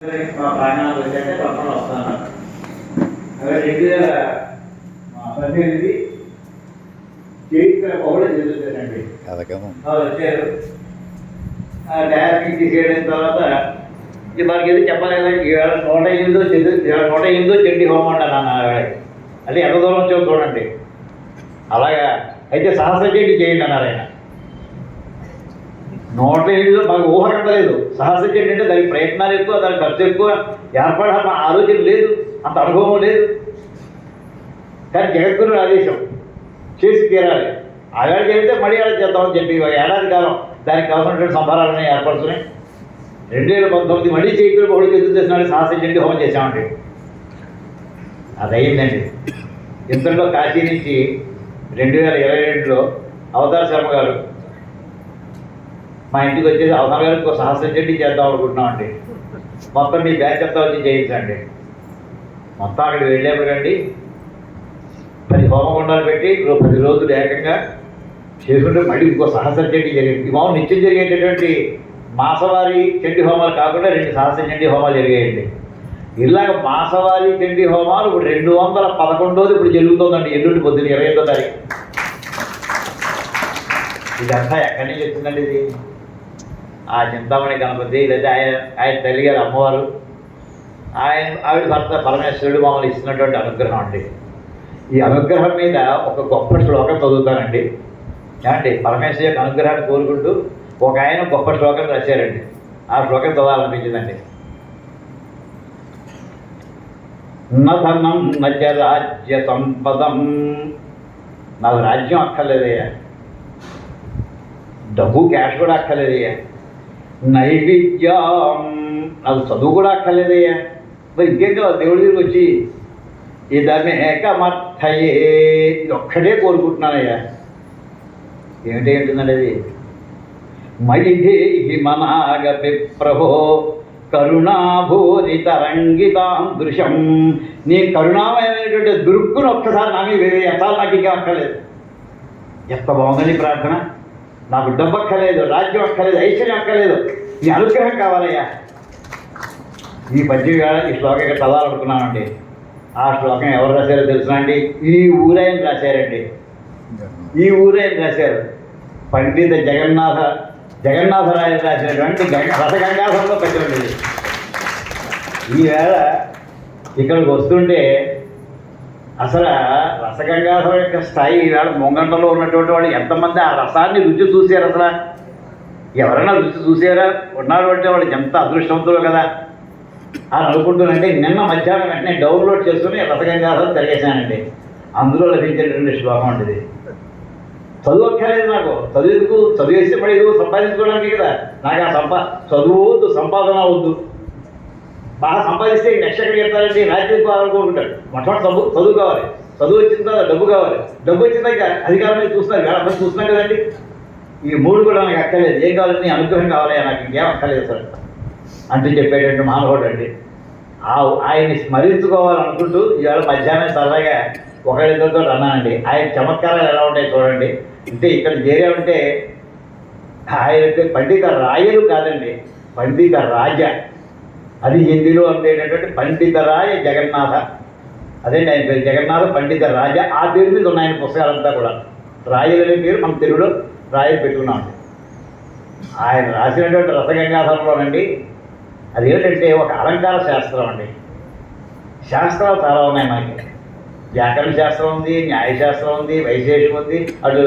మా ప్రాణాలు వచ్చాక తప్పని వస్తాను. అవి 2018 చరిత్ర ఒకటి జరుగుతుందండి. వచ్చారు డైరెక్ట్ తీసేయడం తర్వాత ఇది మనకి ఏదో చెప్పలేదు. 108 చండీ హోమం అంటారు నాన్న. అది ఎంత దూరం వచ్చో చూడండి. అలాగా అయితే సహస్ర చండీ చేయండి అన్నారు ఆయన. 108 మాకు ఊహ కట్టలేదు. సహస్ర చండీ అంటే దానికి ప్రయత్నాలు ఎక్కువ, దానికి ఖర్చు ఎక్కువ, ఏర్పడ ఆలోచన లేదు, అంత అనుభవం లేదు. కానీ జగద్గురు ఆదేశం చేసి తీరాలి. ఆగాడు చేస్తే మళ్ళీ ఆడ చేద్దామని చెప్పి ఏడాది కాలం దానికి కావాల్సినటువంటి సంభారాలన్నీ ఏర్పడుతున్నాయి. 2019 మళ్ళీ చైత్ర బహుళ ఎదురు చేసినాడు. సహస్ర చండీ హోమం చేశామండి. అది అయిందండి. ఇంతలో కాశీ నుంచి 2022లో అవతార శర్మ గారు మా ఇంటికి వచ్చేసి అవతార గారికి సహస్ర చండీ చేద్దాం అనుకుంటున్నామండి. మొత్తం మీ బ్యాచ్ అంతా వచ్చి చేయించండి. మొత్తం అక్కడికి వెళ్ళేపోయండి. 10 హోమగుండాలు పెట్టి 10 రోజులు ఏకంగా చేసుకుంటే మళ్ళీ ఇంకో సహస్ర చండీ జరిగింది. మామూలు నిత్యం జరిగేటటువంటి మాసవారి చండీ హోమాలు కాకుండా 2 సహస్ర చండీ హోమాలు జరిగాయండి. ఇలాగ మాసవారి చండీ హోమాలు ఇప్పుడు 211 ఇప్పుడు జరుగుతుందండి. ఎల్లుండి పొద్దున్న 25వ తారీఖు. ఇదంతా ఎక్కడి నుంచి వచ్చిందండి? ఇది ఆ చింతామణి గణపతి లేదా ఆయన తల్లి గారు అమ్మవారు, ఆవిడ భర్త పరమేశ్వరుడు మమ్మల్ని ఇస్తున్నటువంటి అనుగ్రహం అండి. ఈ అనుగ్రహం మీద ఒక గొప్ప శ్లోకం చదువుతానండి. ఏమండి, పరమేశ్వరు యొక్క అనుగ్రహాన్ని కోరుకుంటూ ఒక ఆయన గొప్ప శ్లోకం రాశారండి. ఆ శ్లోకం చదవాలనిపించిందండి. నధనం నచ రాజ్య సంపదం. నాకు రాజ్యం అక్కర్లేదయ్యా, డబ్బు క్యాష్ కూడా అక్కర్లేదయ్యా. నైవేద్యం, నాకు చదువు కూడా అక్కర్లేదయ్యా. మరి ఇంకేం కావాలి? దేవుడి దగ్గరికి వచ్చి ఇదమేకమర్థయే, ఇది ఒక్కడే కోరుకుంటున్నానయ్యా. ఏమిటంటుందండి అది? మైదేహి మనాగపి ప్రభో కరుణాభూరితరంగితాం దృశ్యం. నీ కరుణామయమైనటువంటి దుర్గును ఒక్కసారి నా మీద వేరే ఎత్తాలు. నాకు ఇంకా అక్కర్లేదు. ఎంత బాగుందని ప్రార్థన. నాకు డబ్బు అక్కర్లేదు, రాజ్యం అక్కర్లేదు, ఐశ్వర్యం అక్కర్లేదు, నీ అనుగ్రహం కావాలయ్యా. ఈ పద్యం వేళ ఈ శ్లోకం ఇక్కడ చదవాలనుకున్నానండి. ఆ శ్లోకం ఎవరు రాశారో తెలుసునా అండి? ఈ ఊరైన రాశారండి. ఈ ఊరైన రాశారు. పండిత జగన్నాథరాయలు రాసినటువంటి రసగంగాధరంలో పెట్టండి. ఈవేళ ఇక్కడికి వస్తుంటే అసలు రసగంగాధరం యొక్క స్థాయి ఈవేళ ముంగంటలో ఉన్నటువంటి వాళ్ళు ఎంతమంది ఆ రసాన్ని రుచి చూశారు? అసలు ఎవరైనా రుచి చూసారా? ఉన్నారు అంటే వాళ్ళు ఎంత అదృష్టవంతులు కదా అని అనుకుంటున్నానంటే నిన్న మధ్యాహ్నం వెంటనే డౌన్లోడ్ చేసుకుని రసగంగాధరం తిరిగేశానండి. అందులో లభించేటువంటి శ్లోకం ఉంటుంది. చదువు అక్కర్లేదు నాకు. చదువుకు చదివేస్తే మళ్ళీ ఏదో సంపాదించుకోవడానికి కదా. నాకు ఆ చదువు వద్దు, సంపాదన వద్దు. బాగా సంపాదిస్తే నెక్స్ట్ ఎక్కడికి వెళ్తారంటే రాజ్యం కావాలనుకుంటాడు. మొట్టమొదటి చదువు కావాలి. చదువు వచ్చిన తర్వాత డబ్బు కావాలి. డబ్బు వచ్చిన తర్వాత అధికారం మీద చూస్తున్నారు కదా, అందరూ చూస్తున్నాం కదండి. ఈ 3 కూడా నాకు అక్కర్లేదు. ఏం కావాలని అనుగ్రహం కావాలి, నాకు ఇంకేం అక్కర్లేదు సార్ అంటూ చెప్పేటటువంటి మానవుడు అండి. ఆయన్ని స్మరించుకోవాలనుకుంటూ ఇవాళ మధ్యాహ్నం సరదాగా ఒకరిద్దరితో అన్నానండి. ఆయన చమత్కారాలు ఎలా ఉంటాయి చూడండి. అంటే ఇక్కడ చేరామంటే ఆయన పండిత రాయలు కాదండి, పండిత రాజ. అది హిందీలో ఉండేటటువంటి పండితరాయ జగన్నాథ. అదేంటి ఆయన పేరు, జగన్నాథ పండిత రాజ. ఆ పేరు మీద ఉన్న ఆయన పుస్తకాలంతా కూడా. రాయలు అనే పేరు మన తెలుగులో రాయలు పెట్టుకున్నామండి. ఆయన రాసినటువంటి రసగంగాధరంలోనండి అది ఏంటంటే ఒక అలంకార శాస్త్రం అండి. శాస్త్రాలు చాలా ఉన్నాయి మనకి. వ్యాకరణ శాస్త్రం ఉంది, న్యాయశాస్త్రం ఉంది, వైశేషం ఉంది, అటు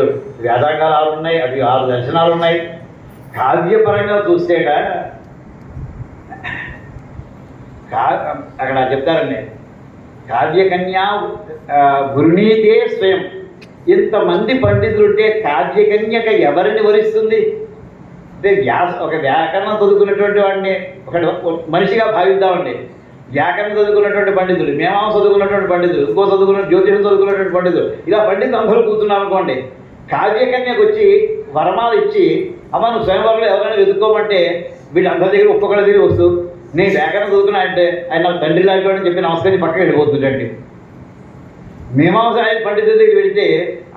వేదాంగాలు 6 ఉన్నాయి, అటు 6 దర్శనాలు ఉన్నాయి. కావ్యపరంగా చూస్తేట అక్కడ చెప్తారండి, కావ్యకన్యా గురునీతే స్వయం. ఇంతమంది పండితులుంటే కావ్యకన్యక ఎవరిని వరిస్తుంది? అంటే ఒక వ్యాకరణం చదువుకున్నటువంటి వాడిని ఒక మనిషిగా భావిద్దామండి. వ్యాకరణం చదువుకున్నటువంటి పండితులు, మీమాంస చదువుకున్నటువంటి పండితులు, ఇంకో జ్యోతిషం చదువుకున్నటువంటి పండితులు, ఇలా పండితులు అందరూ కూర్చున్నారు అనుకోండి. కావ్యకన్యకు వచ్చి వరమాలు ఇచ్చి అమ్మ నువ్వు స్వయంవరంలో ఎవరైనా వెతుక్కోమంటే వీళ్ళందరి దగ్గర ఒక్కొక్కరి దగ్గర వస్తూ నేను వ్యాకరణం చదువుకున్నా అంటే ఆయన నాకు తండ్రి లాంటి చెప్పి నమస్కరించి పక్కకి వెళ్ళిపోతుందండి. మీమాంస ఆయన పండితుల దగ్గర వెళితే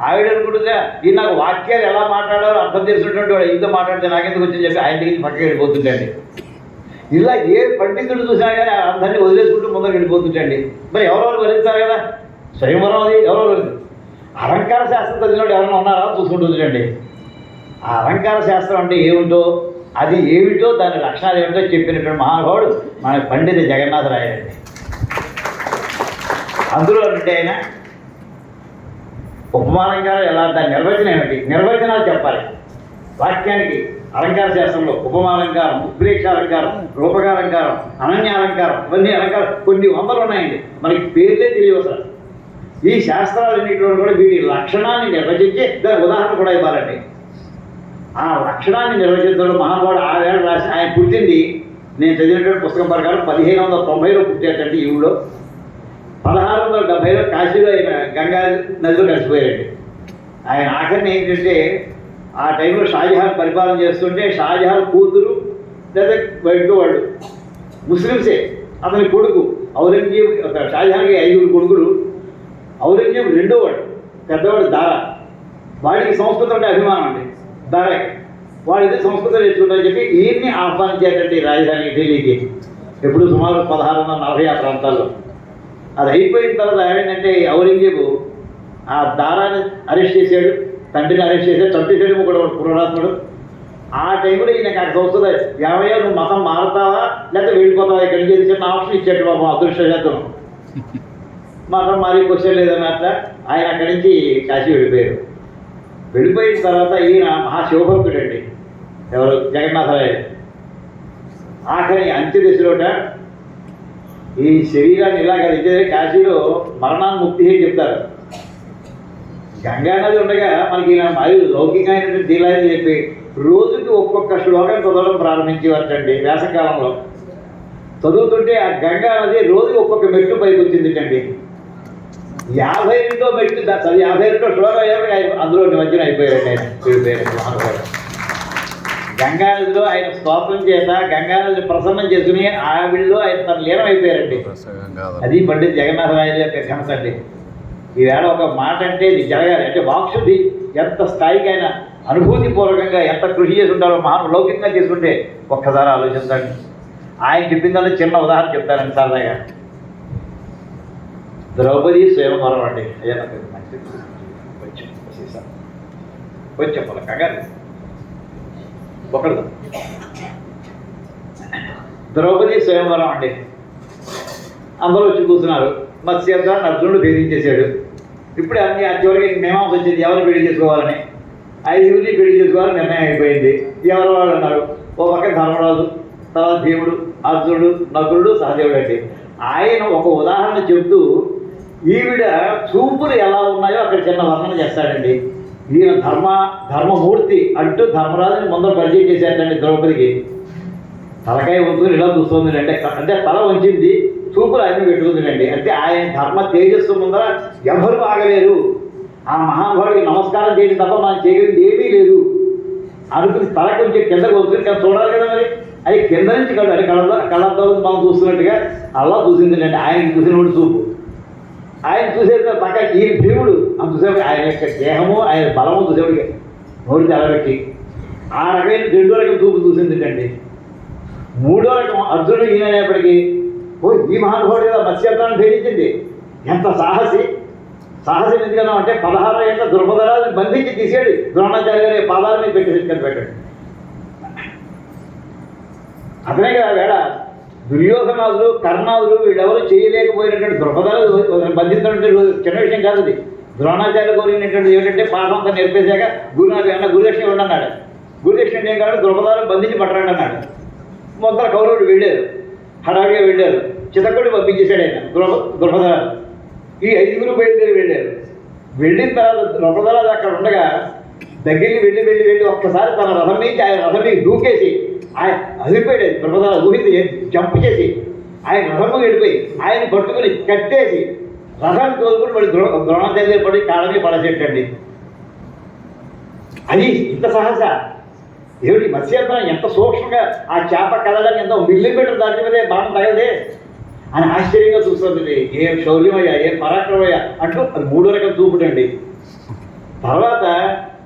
ఆవిడ అనుకుంటుందా ఈ నాకు వాక్యాలు ఎలా మాట్లాడాలో అర్థం తెలిసినటువంటి వాడు ఇంత మాట్లాడితే నాకెందుకు వచ్చని చెప్పి ఆయన దగ్గర పక్కకి వెళ్ళిపోతుందండి. ఇలా ఏ పండితుడు చూసినా కానీ అందరినీ వదిలేసుకుంటూ ముందర వెళ్ళిపోతుంటండి. మరి ఎవరెవరు వదిలిస్తారు కదా, స్వయంవరం అది ఎవరెవరు వదిలేదు. అలంకార శాస్త్రం చదివినప్పుడు ఎవరైనా ఉన్నారా చూసుకుంటుందండి. ఆ అలంకార శాస్త్రం అంటే ఏమిటో, అది ఏమిటో, దాని లక్షణాలు ఏమిటో చెప్పినటువంటి మహానుభావుడు మన పండిత జగన్నాథరాయలండి. అందులో అంటే ఆయన ఉపమాలంకారం ఎలా, దాని నిర్వచనం ఏమిటి, నిర్వచనాలు చెప్పాలి. వాక్యానికి అలంకార శాస్త్రంలో ఉపమాలంకారం, ఉత్ప్రేక్షాలంకారం, రూపకాలంకారం, అనన్యాలంకారం, ఇవన్నీ అలంకారం కొన్ని వందలు ఉన్నాయండి. మనకి పేర్లే తెలియవు అసలు. ఈ శాస్త్రాలన్నింటిలో కూడా వీటి లక్షణాన్ని నిర్వచించి దాని ఉదాహరణ కూడా ఇవ్వాలండి. ఆ లక్షణాన్ని నిర్వచించడం మహానుభావుడు ఆ వేళ రాసి, ఆయన పుట్టింది నేను చదివినటువంటి పుస్తకం ప్రకారం 1590లో పుట్టేటండి ఈ ఊళ్ళో. 1670లో కాశీలో ఆయన గంగా నదిలో కలిసిపోయారండి. ఆయన ఆఖరిని ఏంటంటే ఆ టైంలో షాజహాన్ పరిపాలన చేస్తుంటే షాజహాన్ కూతురు లేదా ఇంకో వాళ్ళు ముస్లిమ్సే, అతని కొడుకు ఔరంగజేబు, షాజహాన్కి 5 కొడుకులు, ఔరంగజేబు రెండో వాడు, పెద్దవాడు దారా. వాడికి సంస్కృతం అంటే అభిమానం అండి. దారాకి వాడిది సంస్కృతం నేర్చుకుంటారని చెప్పి ఈయన్ని ఆహ్వానించేటండి రాజధాని ఢిల్లీకి. ఎప్పుడు సుమారు 1640 ఆ ప్రాంతాల్లో. అది అయిపోయిన తర్వాత ఏమైందంటే ఔరంగజేబు ఆ దారాన్ని అరెస్ట్ చేశాడు, తండ్రిని అరెస్ట్ చేశాడు, చంపేశాడు కూడా పురాణాత్ముడు. ఆ టైంలో ఈయనకి అక్కడ వస్తుంది, ఏమయ్యా నువ్వు మతం మారుతావా లేకపోతే వెళ్ళిపోతావా ఇక్కడి నుంచి చిన్న ఆప్షన్ ఇచ్చాడు బాబు అదృష్టశాతం. మతం మారి క్వశ్చన్ లేదన్నట్ల ఆయన అక్కడి నుంచి కాశీ వెళ్ళిపోయారు. వెళ్ళిపోయిన తర్వాత ఈయన మహాశివభక్తుడు అండి, ఎవరు జగన్నాథరాయలు. ఆఖరి అంత్యదశలోట ఈ శరీరాన్ని ఇలా కలిగితే కాశీలో మరణాన్ముక్తి అని చెప్తారు. గంగానది ఉండగా మనకి ఈయన మరి లౌకికమైనటువంటి దీలాయని చెప్పి రోజుకి ఒక్కొక్క శ్లోకం చదవడం ప్రారంభించేవారటండి. వేసవకాలంలో చదువుతుంటే ఆ గంగా నది రోజుకి ఒక్కొక్క మెట్టు పైకి వచ్చిందిటండి. 52 మెట్టు 52 శ్లోకం అయ్యాక అందులో నిమజ్జనం అయిపోయారండి ఆయన. మహానుభావుడు గంగానదిలో ఆయన స్తోత్రం చేత గంగానదిని ప్రసన్నం చేసుకుని ఆవిడలో ఆయన తన లీనం అయిపోయారండి. అది పండిత జగన్నాథరాయల యొక్క ఘనత అండి. ఈవేళ ఒక మాట అంటే ఇది జరగాలి అంటే వాక్శుద్ధి ఎంత స్థాయికి ఆయన అనుభూతిపూర్వకంగా ఎంత కృషి చేసి ఉంటారో మహాను లౌకికంగా చేసుకుంటే ఒక్కసారి ఆలోచించండి. ఆయన చెప్పిందల్లా చిన్న ఉదాహరణ చెప్తారండి సరదాగా. ద్రౌపది స్వయంవరం అండి. అయ్యా నాకు మంచిది కొంచెం పొలకగా ఒకడు ద్రౌపది స్వయంవరం అండి. అందరూ వచ్చి కూర్చున్నారు. మత్స్యంగాన్ని అర్జునుడు భేదించేశాడు. ఇప్పుడే అన్ని ఆ చివరికి మీమాంస వచ్చింది ఎవరు పెళ్లి చేసుకోవాలని. 5 పెళ్లి చేసుకోవాలని నిర్ణయం అయిపోయింది. ఎవరు వాళ్ళు అన్నారు. ఓ పక్క ధర్మరాజు, తర్వాత భీముడు, అర్జునుడు, నకులుడు, సహదేవుడు అండి. ఆయన ఒక ఉదాహరణ చెబుతూ ఈవిడ చూపులు ఎలా ఉన్నాయో అక్కడ చిన్న వర్ణన చేస్తాడండి. ఈయన ధర్మమూర్తి అంటూ ధర్మరాజుని ముందర పరిచయం చేశాడండి ద్రౌపదికి. తలకాయ వంచుకుని ఇలా చూస్తుంది అంటే తల వంచింది, చూపులు ఆయన పెట్టుకుందండి. అంటే ఆయన ధర్మ తేజస్సు ముందర ఎవరు ఆగలేరు. ఆ మహానుభావుడికి నమస్కారం చేయడం తప్ప మనం చేయగలిగింది ఏమీ లేదు అనుకుని తల కొంచెం కిందకు వస్తుంది. కానీ చూడాలి కదా మరి, అది కింద నుంచి కాదు, అది కళ్ళతో మనం చూస్తున్నట్టుగా అలా చూసిందండి. ఆయనకి చూసినప్పుడు చూపు, ఆయన చూసేది పక్క ఈయన భీముడు అని చూసేవాడు. ఆయన యొక్క దేహము ఆయన బలము చూసేవాడికి నోటి తెలబెట్టి ఆ రకమైన 2వ రకం చూపు చూసిందండి. 3వ రకం అర్జునుడు ఈయన అనేప్పటికీ ఓ ఈ మహానుభావుడు కదా మత్స్యత్వాన్ని భేదించింది. ఎంత సాహసి ఎందుకన్నా అంటే 16 ఏళ్ళ ద్రుపదరాజుని బంధించి తీసేడు. ద్రోణాచార్య గారి పాదాల మీద పెట్టాడు. అతనే కదా వేళ దుర్యోధనాదులు, కర్ణాదులు వీళ్ళెవరు చేయలేకపోయినటువంటి ద్రుపదరాజు బంధించడం చిన్న విషయం కాదు. అది ద్రోణాచార్య కోరినటువంటి ఏంటంటే పాఠం అంతా నేర్పేశాక గురుదక్షిణ ఉండన్నాడు. గురుదక్షిణ ఏం కాదు, ద్రుపదాలను బంధించి పట్టరండి అన్నాడు. మొత్తం కౌరవుడు వెళ్ళారు, హడావిడిగా వెళ్ళారు. చితక్కుడి పంపించేశాడు ఆయన ద్రుపదరాజు. ఈ 5 బయలుదేరి వెళ్ళారు. వెళ్ళిన తర్వాత ద్రుపదరాజు అక్కడ ఉండగా దగ్గరికి వెళ్ళి ఒక్కసారి తన రథం నుంచి ఆయన రథం మీద దూకేసి ఆయన అదిరిపోయాడు. ద్రుపదరాజు ఊహించి జంప్ చేసి ఆయన రథము వెళ్ళిపోయి ఆయన పట్టుకుని కట్టేసి రథాన్ని తోలుకుని మళ్ళీ ద్రోణాచార్య పడి కాళ్ళని పడచేటండి. అది ఇంత సహజ ఏమిటి మత్స్యత్వం ఎంత సూక్ష్మంగా ఆ చేప కదలని ఎంత మిల్లీమీటర్ దాటి మీదే బాణం తగదే అని ఆశ్చర్యంగా చూస్తుంది. ఏం శౌర్యమయ్యా, ఏం పరాక్రమయ్యా అంటూ అది 3వ రకం చూపుటండి. తర్వాత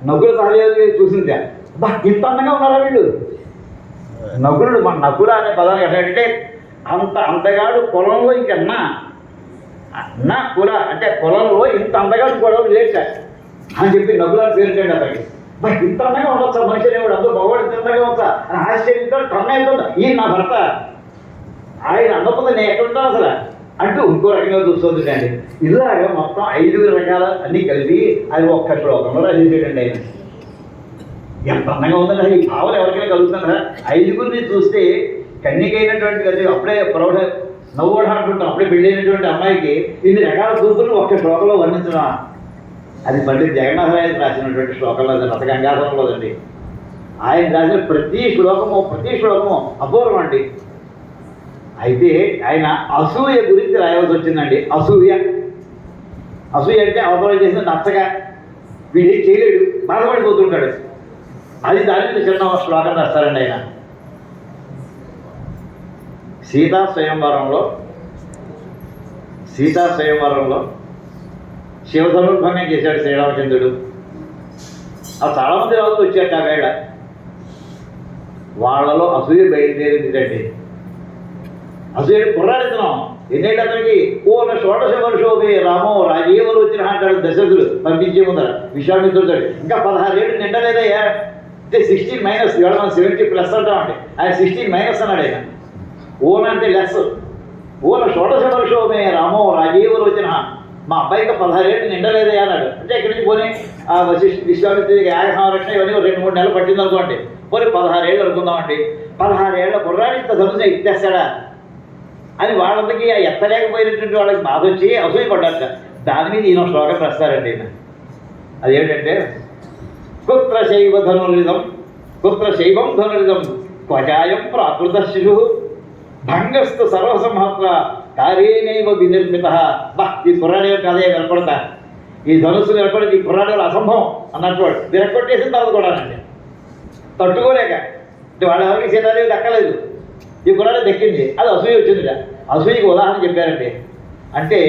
నకుల సహదేవుని చూసింది. బా ఇంత అందంగా ఉన్నారా వీళ్ళు, నకులుడు మన నకుల అనే పదానికి ఎట్లంటే అంతగాడు పొలంలో ఇంకన్నా అన్న కుల అంటే పొలంలో ఇంత అందగాడు గొడవ లేక అని చెప్పి నకుల పేరుంటండి అతనికి. మరి ఇంత అందంగా ఉండొచ్చా మనిషి అనేవాడు, అందరూ మగవాడు ఇంత అందంగా వచ్చా అని ఆశ్చర్యంతో టర్న్ అవుతుందా ఈయన నా భర్త, ఆయన అందకుండా నేను ఎక్కడుంటాను అసలు అంటూ ఇంకో రకంగా చూస్తుందండి. ఇలాగ మొత్తం 5 రకాల అన్నీ కలిపి అది ఒక్క శ్లోకంలో రచించాడండి ఆయన. ఎంత అందంగా ఉందండి ఈ భావన ఎవరికైనా కలుగుతుందా? 5గురిని చూస్తే కన్యకైనటువంటి కదా అప్పుడే ప్రౌఢ నవ్వుడు అంటుంటాం, అప్పుడే పెళ్ళైనటువంటి అమ్మాయికి ఇన్ని రకాల చూపులు ఒక్క శ్లోకంలో వర్ణించడం. అది పండిత్ జగన్నాథరాయలు రాసినటువంటి శ్లోకంలో రసగంగాధరంలోదండి. ఆయన రాసిన ప్రతి శ్లోకము అపూర్వం అండి. అయితే ఆయన అసూయ గురించి రాయవలసి వచ్చిందండి. అసూయ అంటే అవతల చేసిన నచ్చగా వీడేం చేయలేడు, బాధపడిపోతుంటాడు. అది దాని మీద చిన్న శ్లోకం రాస్తారండి ఆయన. సీతా స్వయంవరంలో శివధనుర్భంగం చేశాడు శ్రీరామచంద్రుడు. ఆ చాలామంది రాజులు వచ్చాక ఆ వేళ వాళ్ళలో అసూయ బయలుదేరిందండి. అసూయ కుర్రాడితనం ఎన్నేళ్ళు అతనికి ఓ షోడశ వర్షోభే రామో రాజీవలు వచ్చిన అంటాడు దశరథుడు పంపించే ముందర విశ్వామిత్రుడు. ఇంకా 16 ఏళ్ళు నిండలేదయ్యా అంటే 16 మైనస్, ఇవాళ మనం 70+ అంటామండి. ఆయన 16 మైనస్ అన్నాడు ఆయన. ఓన్ అంటే లెస్. ఓన షోడశ వర్షోభే రామో రాజీవలు వచ్చిన మా అబ్బాయికి 16 ఏళ్ళు నిండలేదయ్యా అన్నాడు. అంటే ఎక్కడి నుంచి పోనీ ఆ విశ్వామిత్రుడికి యాగ సంరక్షణ ఇవన్నీ 2-3 నెలలు పట్టింది అనుకోండి. పోనీ 16 ఏళ్ళు అనుకుందామండి. 16 ఏళ్ల కుర్రాడి ఇంత ధనుసు ఎత్తేస్తాడా అని వాళ్ళకి ఎత్తలేకపోయినటువంటి వాళ్ళకి బాధ వచ్చి అసూయ పడ్డాక దాని మీద ఈయన శ్లోకం రాస్తారండి. అదేంటంటే కుత్ర శైవం ధనురిదం క్వచాయం ప్రాకృత శిశు భంగస్థ సర్వసంహత్ర కార్యేనైవ వినిర్మిత. ఈ కుర్రాడి కథే వినపడతా, ఈ ధనుస్సు వినపడేది ఈ కుర్రాడి అసంభవం అన్నట్టు వాడు విరక్కొట్టేసిన తర్వాత కూడానండి తట్టుకోలేక వాళ్ళ ఎవరికి సీతాదేవి దక్కలేదు, ఈ కుర్రాడి దక్కింది. అది అసూయ వచ్చిందిట. అసూయకి ఉదాహరణ చెప్పారండి. అంటే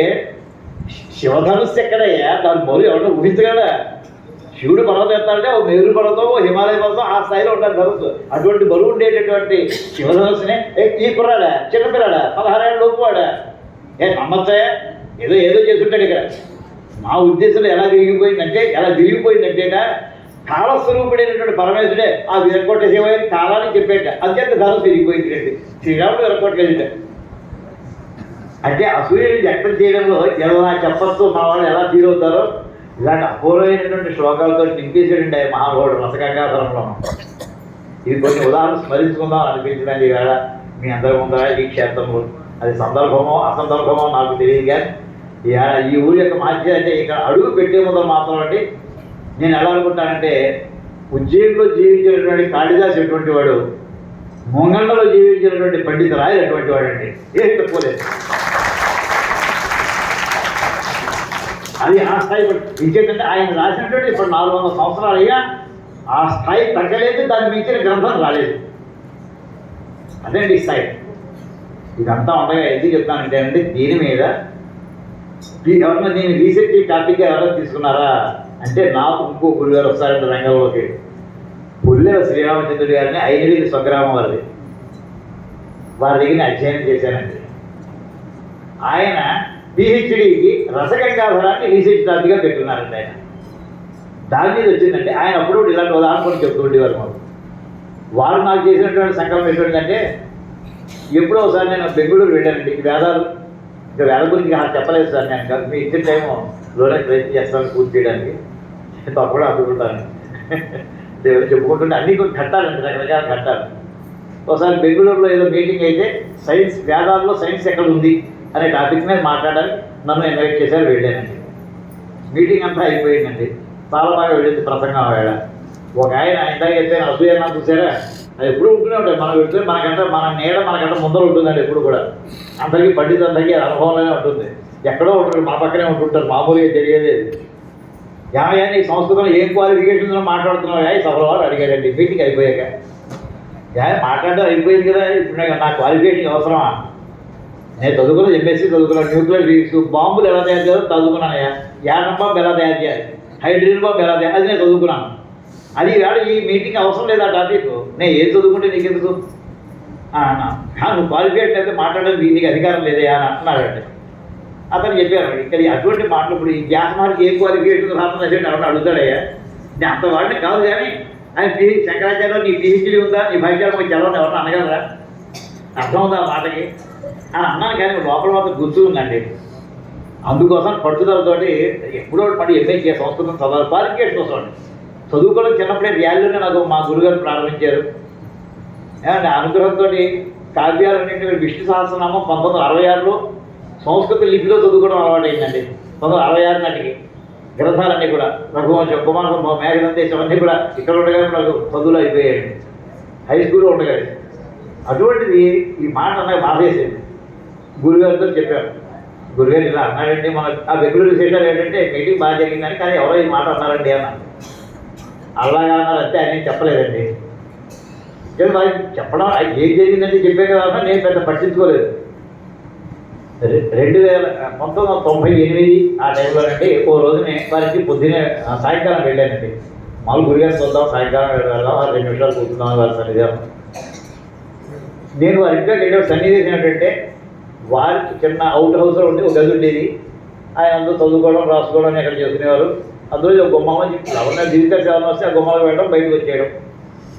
శివధనుస్సు ఎక్కడయ్యా, దాని బరువు ఎవరన్నా ఊహించగలడా? శివుడు పర్వతం ఎత్తాలంటే ఓ మేరు పర్వతం, ఓ హిమాలయ పర్వతం ఆ స్థాయిలో ఉంటారు ధనుస్సు. అటువంటి బరువు ఉండేటటువంటి శివధనుస్సునే ఈ కుర్రాడా, చిన్నపిల్లాడా, 16 ఏళ్ళ లోపు వాడా నమ్మచ్చా? ఏదో చేస్తుంటాడు. ఇక్కడ మా ఉద్దేశంలో ఎలా విరిగిపోయిందంటే కాలస్వరూపుడైనటువంటి పరమేశ్వరుడే ఆ విరక్కొట్టేసేవాయని కాలాన్ని చెప్పేట. అంతేత ధనుస్సు విరిగిపోయింది రండి. శ్రీరాముడు విరక్కొట్టలేదు. అంటే అసూయని వ్యక్తం చేయడంలో ఎలా చెప్పచ్చు, మా వాళ్ళు ఎలా ఫీల్ అవుతారో ఇలాంటి అపూర్వమైనటువంటి శ్లోకాలతో నింపేసాడండి ఆయన మహానుభావుడు రసగంగాధరంలో. ఇది కొన్ని ఉదాహరణలు స్మరించుకుందాం అనిపించడానికి వేళ మీ అందరి ముందర ఈ క్షేత్రంలో. అది సందర్భమో అసందర్భమో నాకు తెలియదు, కానీ ఈ ఊరి యొక్క మహత్యం అంటే ఇక్కడ అడుగు పెట్టే ముందర మాత్రం అండి నేను ఎలా అనుకుంటానంటే ఉజ్జయినిలో జీవించినటువంటి కాళిదాసు ఎటువంటి వాడు, మొంగండలో జీవించినటువంటి పండిత రాయలు అటువంటి వాడండి. ఏం తక్కువలేదు. అది ఆ స్థాయి ఇంకేంటంటే ఆయన రాసినటువంటి ఇప్పుడు 400 సంవత్సరాలు అయ్యా ఆ స్థాయి తగ్గలేదు, దాన్ని మించిన గ్రంథం రాలేదు. అదండి ఈ స్థాయి. ఇదంతా ఉండగా ఎందుకు చెప్తానంటే అండి దీని మీద ఎవరన్నా నేను రీసెర్చ్ టాపిక్గా ఎవరైనా తీసుకున్నారా అంటే నాకు ఇంకో గురుగారు వస్తారంటే రంగంలోకి. పుల్లెల శ్రీరామచంద్రుడి గారిని ఐనిడి స్వగ్రామం వారి దగ్గర అధ్యయనం చేశానండి. ఆయన పిహెచ్డికి రసగంగాధరాన్ని రీసెర్చ్ టాపిక్గా పెట్టుకున్నారండి. ఆయన దాని మీద వచ్చిందంటే ఆయన అప్పుడు ఇలాంటి ఉదాహరణ చెప్తూ ఉండేవారు. వారు నాకు చేసినటువంటి సంకల్పం ఎటువంటిదంటే ఎప్పుడో ఒకసారి నేను బెంగళూరు వెళ్ళానండి. ఇంకా వేద గురించి చెప్పలేదు సార్, నేను మీ ఇచ్చిన టైంలోనే ప్రయత్నం చేస్తాను పూర్తి చేయడానికి. తప్పకుండా అందుకుంటాను దేవుడు చెప్పుకుంటుంటే అన్నీ కొన్ని కట్టాలండి, రకరకాల కట్టాలి. ఒకసారి బెంగళూరులో ఏదో మీటింగ్ అయితే సైన్స్ వేదాల్లో సైన్స్ ఎక్కడ ఉంది అనే టాపిక్ మీద మాట్లాడాలి. నన్ను ఇన్వైట్ చేశారు, వెళ్ళానండి. మీటింగ్ అంతా అయిపోయిందండి, చాలా బాగా వెళ్ళింది ప్రసంగం వేళ. ఒక ఆయన ఇందాక అయితే అసూయన్నా చూసారా, అది ఎప్పుడు ఉంటూనే ఉంటాయి. మనం వెళ్తే మన నీడ మనకంటే ముందర ఉంటుందండి ఎప్పుడు కూడా. అందరికీ పండితులందరికీ అనుభవంలోనే ఉంటుంది. ఎక్కడో ఉంటుంది, మన పక్కనే ఉంటుంటారు, మామూలుగా తెలియదు. ఏమయ్యా నీ సంస్కృతంలో ఏం క్వాలిఫికేషన్లో మాట్లాడుతున్నావు ఈ సభలో వారు అడిగాడండి మీటింగ్ అయిపోయాక. మాట్లాడడం అయిపోయింది కదా, ఇప్పుడు నా క్వాలిఫికేషన్ అవసరమా? నేను చదువుకున్నా ఎంఎస్సీ చదువుకున్నాను, న్యూక్లియర్ ఫిజిక్స్, బాంబులు ఎలా తయారు చేయాలో చదువుకున్నానయ్యా, యాటం బాంబు ఎలా తయారు చేయాలి, హైడ్రోజన్ బాంబు ఎలా తయారు, అది నేను చదువుకున్నాను. అది వేళ ఈ మీటింగ్ అవసరం లేదు ఆ టాపిక్. నేను ఏం చదువుకుంటే నీకెందుకు? నువ్వు క్వాలిఫికేషన్ అయితే మాట్లాడడానికి నీకు అధికారం లేదే అని అంటున్నాడండి. అతను చెప్పారు ఇక్కడ అటువంటి మాటలు ఇప్పుడు ఈ గ్యాస్ మార్కి ఏ క్వాలిఫికేషన్ రాకుండా ఎవరిని అడుగుతాడయ్యా, నేను అంత వాడిని కాదు కానీ ఆయన శంకరాచార్య నీ పిహెచ్డీ ఉందా, నీ భాగ్యాలు చదవని ఎవరిని అనగలరా, అర్థం ఉందా మాటకి అని అన్నాను. కానీ లోపల మాత్రం గుర్తు ఉందండి. అందుకోసం పట్టుదలతోటి ఎప్పుడో మళ్ళీ ఎంఏ సంస్కృతం చదవాలి, క్వాలిఫికేషన్ కోసం అండి. చదువుకోవడం చిన్నప్పుడే వ్యాల్యూనే నాకు మా గురుగారు ప్రారంభించారు. అనుగ్రహంతో కావ్యాలన్నింటి విష్ణు సహస్రనామం 1966లో సంస్కృత లిపిలో చదువుకోవడం అలవాటు అయిందండి. 1966 నాటికి గ్రంథాలన్నీ కూడా రఘువంశం, కుమారం, మేఘనందేశం అన్నీ కూడా ఇక్కడ ఉండగానే నాకు చదువులు అయిపోయాయి, హై స్కూల్లో ఉండగానే. అటువంటిది ఈ మాట నాకు బాధేసేది. గురుగారితో చెప్పాను, గురుగారు ఇలా అన్నారండి. మన ఆ వ్యక్తుల విశేషాలు ఏంటంటే మీటింగ్ బాగా జరిగిందని, కానీ ఎవరో ఈ మాట అన్నారండి అన్న. అలాగా అన్నారంటే ఆయన చెప్పలేదండి. వారికి చెప్పడం ఏం జరిగిందంటే చెప్పే కదా, నేను పెద్ద పట్టించుకోలేదు. 1998 ఆ టైంలోనండి ఓ రోజునే వారికి పొద్దునే సాయంకాలం వెళ్ళానండి. మామూలు గురిగారు చూద్దాం, సాయంకాలం వెళ్దాం, 2 నిమిషాలు కూర్చున్నాం వారి సన్నిధానం. నేను వారి ఇంట్లో వెళ్ళే సన్నివేశం ఏంటంటే వారికి చిన్న అవుట్ హౌస్లో ఉండి ఒక గది ఉండేది. ఆయన అందరూ చదువుకోవడం రాసుకోవడం ఎక్కడ చేసుకునేవారు. అందులో ఒక గుమ్మలో ఎవరైనా జీవిత సేవలు వస్తే ఆ గుమ్మలో వెళ్ళడం, బయటకు వచ్చేయడం,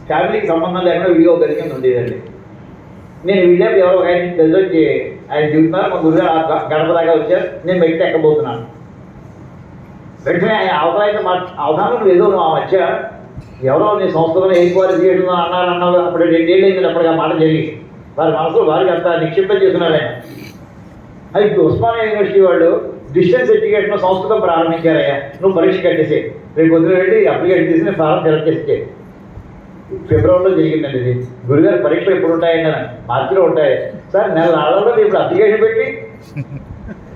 ఫ్యామిలీకి సంబంధం లేకుండా వీడియో గది కింద ఉండేదండి. నేను వెళ్ళాక ఎవరో ఒక ఆయన గదిలోకి ఆయన దిగుతున్నారు, మా గురుగారు గడప దాకా వచ్చారు, నేను బయట ఎక్కబోతున్నాను. వెంటనే ఆయన అవధానం ఏదో ఆ మధ్య ఎవరో నీ సంస్థలో ఏం క్వాలిఫికేషన్ అన్నారు. అప్పుడు 2 ఏళ్ళు అయింది అప్పటికి ఆ మాట జరిగి. వారి మనసులో వారికి అంత నిక్షిప్తం చేస్తున్నారు ఆయన. అది ఉస్మానియా యూనివర్సిటీ వాళ్ళు డిస్టెన్స్ ఎడ్యుకేషన్ సంస్కృతం ప్రారంభించారయ్యా, నువ్వు పరీక్ష కట్టేసే, రేపు పొద్దున వెళ్ళి అప్లికేషన్ తీసి ఫారం సెలెక్ట్ చేస్తే. ఫిబ్రవరిలో జరిగిందండి ఇది. గురుగారు పరీక్షలు ఎప్పుడు ఉంటాయండి అని, మార్చిలో ఉంటాయి సార్. నెల నాళ్ళలో ఇప్పుడు అప్లికేషన్ పెట్టి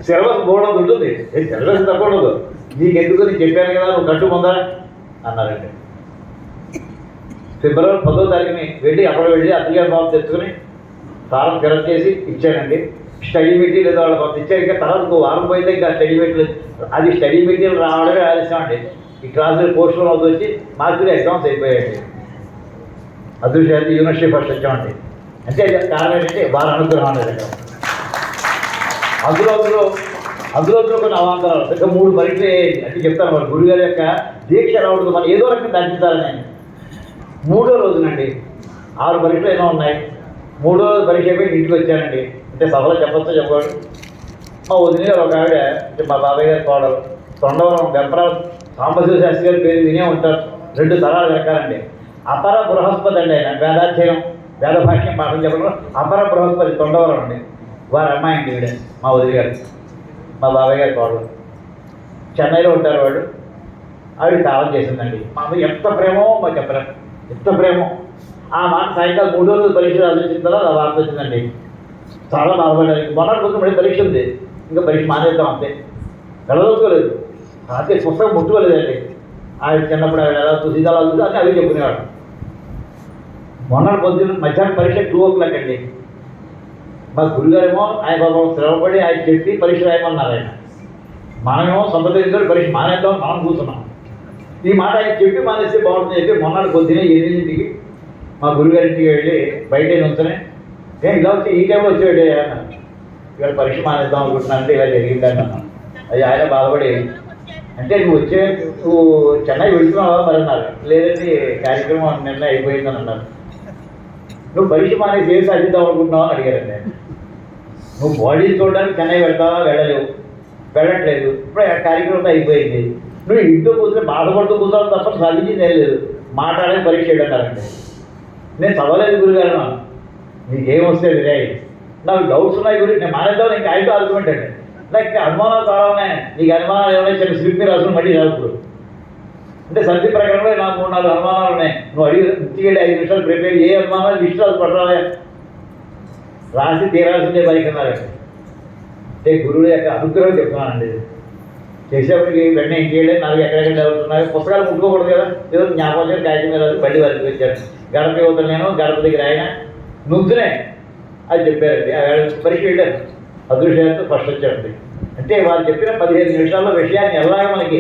సిలబస్ బోర్డు ఉంటుంది, సిలబస్ తప్పకూడదు, నీకు ఎందుకు నేను చెప్పాను కదా నువ్వు కట్టు ముందా అన్నారండి. ఫిబ్రవరి 10వ తారీఖుని వెళ్ళి అప్పుడు వెళ్ళి అప్లికేషన్ ఫామ్ తెచ్చుకుని ఫారం సెలెక్ట్ చేసి ఇచ్చానండి. స్టడీ మెటీరియల్ ఏదో వాళ్ళు పంపించారు. ఇంకా తర్వాత ఇంకో వారం పోయితే ఇంకా స్టడీ మెటీరియల్, అది స్టడీ మెటీరియల్ రావడమే ఆలస్యం అండి. ఈ క్లాసులు పోస్టులు అవుతూ వచ్చి మార్కులు ఎగ్జామ్స్ అయిపోయాయండి. అదృష్టానికి యూనివర్సిటీ ఫస్ట్ వచ్చామండి. అంటే కారణం ఏంటంటే వారు అనుగ్రహం అనేది. అందులో కొన్ని అవాంతరాలు ఇంకా 3 పరీక్షలు అంటే చెప్తాను. మరి గురుగారి యొక్క దీక్ష ఎలా ఉంటుంది, మనం ఏదో రకంగా దర్శించాలని. 3వ రోజునండి 6 పరీక్షలు ఏమో ఉన్నాయి. 3వ రోజు పరీక్ష అయిపోయి ఇంటికి వచ్చానండి. అంటే సభలో చెప్పాడు. మా వదిన ఒక ఆవిడ, అంటే మా బాబాయ్ గారి కోడలు, తొండవరం వెంపరావు సాంబశివ శాస్త్రి గారి పేరు వినే ఉంటారు. 2 తరాలు వెనకాలండి. అపర బృహస్పతి అండి ఆయన, వేదాధ్యయనం వేద భాష్యం పాఠం చెప్పడం. అపర బృహస్పతి తొండవరం అండి. వారి అమ్మాయి అండి ఈవిడ, మా వదిలి గారు, మా బాబాయ్ గారి కోడలు. చెన్నైలో ఉంటారు వాళ్ళు. ఆవిడ కాలం చేసిందండి. మా అమ్మ ఎంత ప్రేమో మాకు చెప్పలేము, ఎంత ప్రేమో. ఆ మాట సాయంకాలం 3వ రోజు పరీక్ష ఆలోచించిన తర్వాత ఆ వార్త వచ్చిందండి. చాలా బాధపడ్డారు. మొన్నటి కొంచెం మళ్ళీ పరీక్ష ఉంది, ఇంకా పరీక్ష మానేద్దాం అంతే. వెళ్ళదలుచుకోలేదు, రాత్రి పుస్తకం ముట్టుకోలేదండి. ఆవిడ చిన్నప్పుడు ఆవిడ ఎలా చూసి అలా చూసి అని అవి చెప్పుకునేవాడు. మొన్నటి పొద్దున్న మధ్యాహ్నం పరీక్ష 2 o'clock అండి. మా గురుగారేమో ఆయన బాబు శ్రమపడి ఆయన చెప్పి పరీక్ష రాయమన్నారు ఆయన. మనమేమో సంప్రదించారు పరీక్ష మానేద్దామని మనం కూర్చున్నాం. ఈ మాట ఆయన చెప్పి మానేస్తే బాగుంటుంది చెప్పి మొన్నటి పొద్దునే 8ంటికి మా గురుగారింటికి వెళ్ళి బయట నుంచునే, నేను ఇలా వచ్చి ఈ టైంలో వచ్చేవాడే అన్నాను. ఇవాళ పరీక్ష మానేద్దాం అనుకుంటున్నాను అంటే ఇలా జరిగిందని అన్నాను. అది ఆయన బాధపడి, అంటే నువ్వు చెన్నై వెళ్తున్నావా మరి అన్నారు. లేదండి కార్యక్రమం నిన్న అయిపోయిందని అన్నారు. నువ్వు పరీక్ష మానేసి ఏం సాధిద్దాం అనుకుంటున్నావు అని అడిగారండి నేను. నువ్వు బాడీ చూడడానికి చెన్నై వెళ్తావా, వెళ్ళట్లేదు, ఇప్పుడు కార్యక్రమం అయిపోయింది, నువ్వు ఇంట్లో కూర్చొని బాధపడుతూ కూర్చోవడం తప్ప సాధించింది ఏం లేదు, మాట్లాడే పరీక్ష అన్నారండి. నేను చదవలేదు గురుగారు, నీకేం వస్తుంది రే, నాకు డౌట్స్ ఉన్నాయి గురించి నేను మానేద్దాం, నీకు ఆయనతో ఆర్గ్యుమెంట్ అండి. నాకు అనుమానాలు చాలా ఉన్నాయి, నీకు అనుమానాలు ఏమైనా చిన్న స్లిప్ మీద రాసుకుని మళ్ళీ రాదు. అంటే సర్ది ప్రకారంలో నాకు 3-4 అనుమానాలు ఉన్నాయి, నువ్వు అడిగి ఇంటికి వెళ్ళి 5 నిమిషాలు ప్రిపేర్, ఏ అనుమానాలు లిస్ట్ రాసి పట్టరాలే, రాసి తీరాల్సిందే బైక్ అన్నారండి. అంటే గురువు యొక్క అనుగ్రహం చెప్తున్నానండి. చేసేప్పటికి వెంటనే ఇంటికి వెళ్ళి 4 ఎక్కడెక్కడ చదువుతున్నాయి, పుస్తకాలు ముట్టుకోకూడదు కదా, ఏదో జ్ఞాపకం కాగితం మీద బయట వరకు వచ్చాను. గడప యువతలు నేను గడప దగ్గర ఆయన నుంచునే అది చెప్పారండి. పరీక్ష వెళ్ళాను, అదృష్టాలతో ఫస్ట్ వచ్చారండి. అంటే వాళ్ళు చెప్పిన 15 నిమిషాల్లో విషయాన్ని ఎలాగ మనకి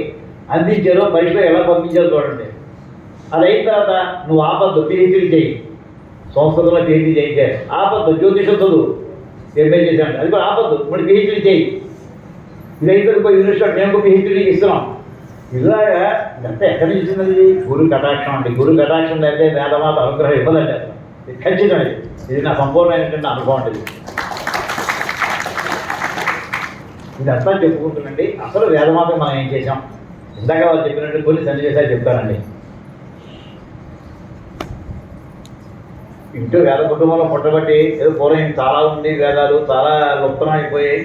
అందించారో, పరీక్షలో ఎలా పంపించారో చూడండి. అది అయిన తర్వాత నువ్వు ఆపద్దు, పిహెచ్డీ చేయి, సంస్కృతంలో పిహెచ్డీ చేయించారు. ఆపద్దు జ్యోతిషం చదువు ఎంఏ చేశాను, అది కూడా ఆపద్దు మరి పిహెచ్డీ చేయి. ఇది అయితే యూనివర్సిటీ మేము పిహెచ్డీ ఇస్తున్నాం. ఇలాగా ఇదంతా ఎక్కడి నుంచి వచ్చింది? గురు కటాక్షం అండి. గురు కటాక్షం అయితే వేదమాత అనుగ్రహం ఇవ్వదండి అసలు. ఇది ఖచ్చితమైనది. ఇది నా సంపూర్ణమైనటువంటి అనుభవం అండి. ఇదంతా చెప్పుకుంటుందండి. అసలు వేదమాత మనం ఏం చేసాం ఇందాక వాళ్ళు చెప్పినట్టు కొన్ని సన్నివేశాలు చెప్తానండి. ఇంటూ వేద కుటుంబంలో పుట్టబట్టి ఏదో పూర్వం చాలా ఉంది, వేదాలు చాలా లుప్తం అయిపోయాయి.